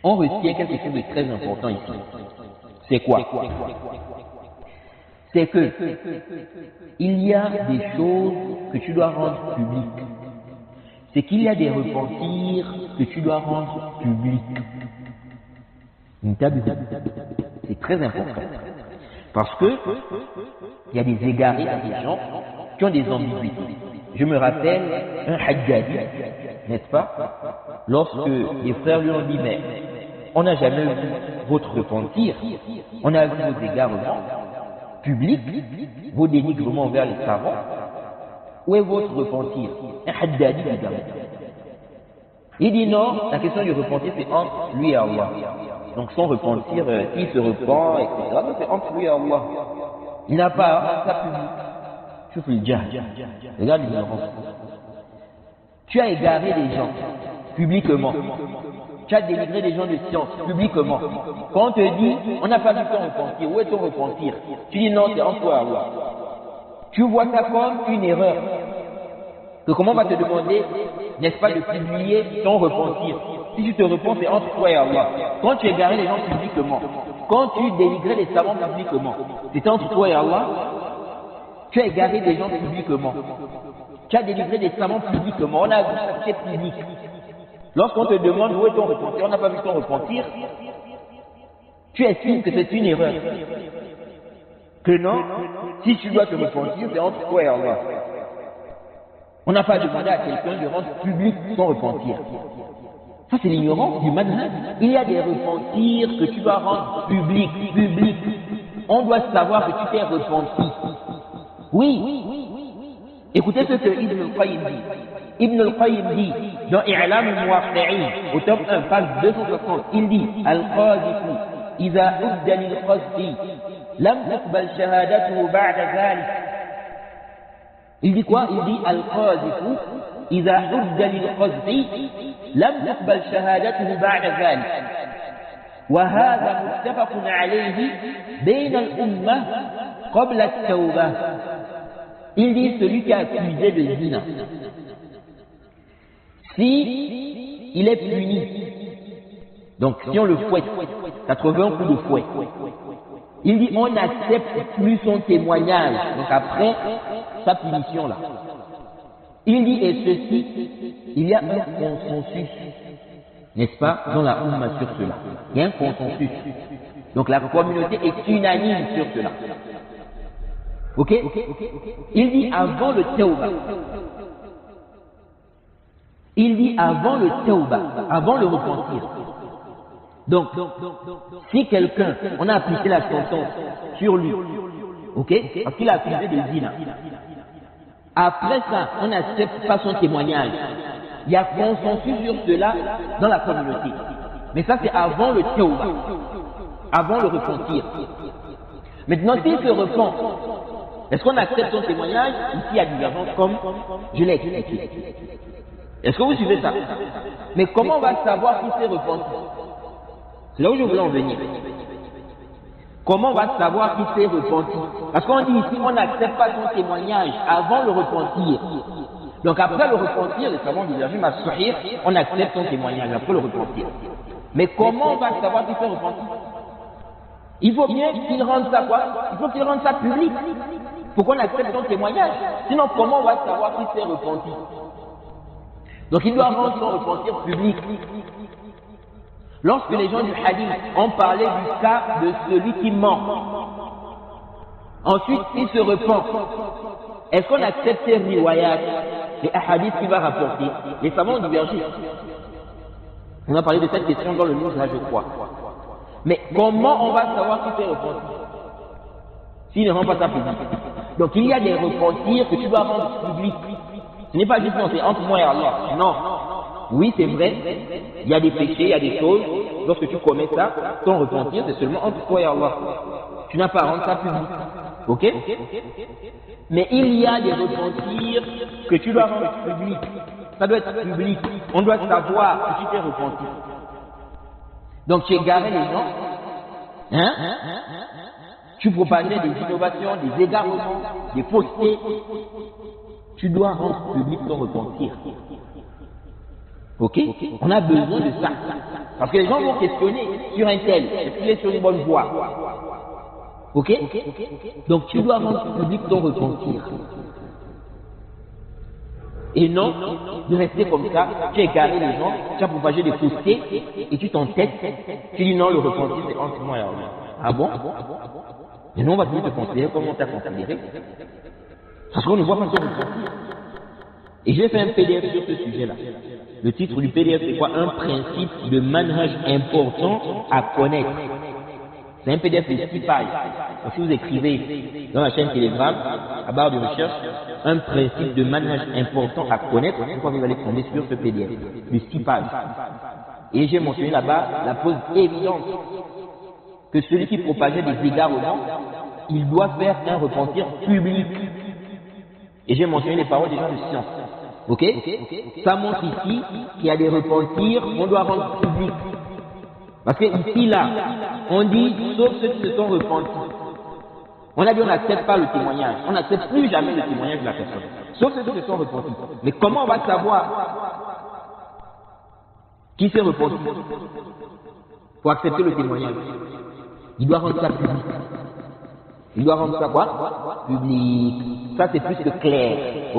on retient quelque chose de très important ici. C'est quoi? C'est que il y a des choses que tu dois rendre publiques. C'est qu'il y a des repentirs que tu dois rendre publics. C'est très important. Parce que il y a des égarés, il y a des gens qui ont des ambiguïtés. Je me rappelle un Hajjadi, n'est-ce pas? Lorsque les frères lui ont dit, mais on n'a jamais vu votre repentir, on a vu vos égarements publics, vos dénigrements envers les savants. Où est votre repentir? Un Hajjadi, également. Il dit non, la question du repentir, c'est entre lui et Allah. Donc son repentir, s'il se repent, etc., c'est entre lui et Allah. Il n'a pas à rendre ça public. Je fais le djihad. Regarde l'ignorance. Tu as égaré des gens publiquement. Tu as dénigré des gens de science publiquement. Quand on te dit, on n'a pas vu ton repentir, où est ton repentir? Tu dis non, c'est entre toi et Allah. Tu vois ça comme une erreur. Que comment on va te demander, n'est-ce pas, de publier ton repentir? Si tu te repens, c'est entre toi et Allah. Quand tu égarais les gens publiquement, quand tu dénigrais les savants publiquement, c'est entre toi et Allah. Tu as égaré des gens publiquement. Tu as dénigré des savants publiquement. On a vu ça, c'est public. Lorsqu'on te demande où est ton repentir, on n'a pas vu ton repentir, tu estimes que c'est une erreur. Que non, si tu dois te repentir, c'est entre toi et Allah. On n'a pas demandé à quelqu'un de rendre public son repentir. Ça, c'est l'ignorance du manhaj. Il y a des repentirs que tu dois rendre public. On doit savoir que tu t'es repenti. Oui. Écoutez ce que Ibn al-Qayyim dit. Ibn al-Qayyim dit, dans I'lam al-Muwaqqi'in, au top 1, page 260, il dit, Al-Qazifu, إذا أدى للقصد لم تقبل شهادته بعد ذلك. Il dit quoi? Il dit Al-Qazifu, إذا أدى للقصد لم تقبل شهادته بعد ذلك. وهذا متفق عليه بين الأمة قبل التوبة. Il dit celui qui a accusé de zina, si il est puni, donc si on le fouette, 80 coups de fouet, il dit on n'accepte plus son témoignage, donc après sa punition là. Il dit et ceci, il y a un consensus, n'est-ce pas, dans la Ummah sur cela. Il y a un consensus. Donc la communauté est unanime sur cela. Ok? Il dit avant le tawbah. Il dit avant le tawbah, avant le repentir. Donc, si quelqu'un, on a appliqué la sentence sur lui, ok? Parce qu'il a accusé de zina. Après ça, on n'accepte pas son témoignage. Il y a consensus sur cela dans la communauté. Mais ça, c'est avant le tawbah, avant le repentir. Maintenant, s'il se repent, est-ce qu'on accepte son témoignage? Ici, il y a divergence comme je l'ai expliqué. Est-ce que vous suivez ça? Mais comment on va savoir qui s'est repenti? C'est là où je voulais en venir. Comment on va savoir qui s'est repenti? Parce qu'on dit ici, on n'accepte pas son témoignage avant le repentir. Donc après le repentir, les savants disent, on accepte son témoignage après le repentir. Mais comment on va savoir qui s'est repenti? Il faut bien qu'il rende ça quoi? Il faut qu'il rende ça public pour qu'on accepte son témoignage. Sinon, comment on va savoir qui s'est repenti? Donc il doit rendre son repentir public. Lorsque les gens du hadith ont parlé du cas de celui qui ment, ensuite il se repent, est-ce qu'on accepte ces riwayat, les hadiths qu'il va rapporter? Les savants ont divergé. On a parlé de cette question dans le livre là, je crois. Mais comment on va savoir qui s'est repenti s'il ne rend pas ça public? Donc il y a des repentirs que tu dois rendre publics. Ce n'est pas juste non, c'est entre moi et Allah. Non. Oui, c'est vrai, il y a des péchés, il y a des choses. Lorsque tu commets ça, ton repentir, c'est seulement entre toi et Allah. Tu n'as pas à rendre ça public. Ok? Mais il y a des repentirs que tu dois rendre publics. Ça doit être public. On doit savoir que tu t'es repenti. Donc tu égarais les gens, hein? Tu propageais des innovations, des égarements, des faussetés. Tu dois rendre public ton repentir. Ok? On a besoin de ça. Parce que les gens vont questionner sur un tel, est-ce qu'il est sur une bonne voie? Ok? Donc tu dois rendre public ton repentir. Et non de rester comme ça, tu as égaré les gens, tu as propagé des faussetés, et tu t'entêtes, tu dis non, le repentir c'est entre moi et Allah. Ah bon? Et nous on va toujours te considérer comme on t'a considéré. Parce qu'on ne voit pas ton repentir. Et je vais faire un PDF sur ce sujet-là. Le titre du PDF c'est quoi? Un principe de manhaj important à connaître. C'est un PDF de 6 pages. Donc si vous écrivez dans la chaîne Telegram, à barre de recherche, un principe de manhaj important à connaître, une fois que vous allez tomber sur ce PDF de 6 pages. Et j'ai mentionné là-bas la preuve évidente que celui qui propageait des égarements, il doit faire un repentir public. Et j'ai mentionné les paroles des gens de science. Ok? Ça montre ici qu'il y a des repentirs qu'on doit rendre publics. Parce que ici, là, on dit, sauf ceux qui se sont repentis. On a dit, on n'accepte pas le témoignage. On n'accepte plus jamais le témoignage de la personne. Sauf ceux qui se sont repentis. Mais comment on va savoir qui s'est repenti pour accepter le témoignage? Il doit rendre ça public. Il doit rendre ça quoi? Public. Ça, c'est plus que clair.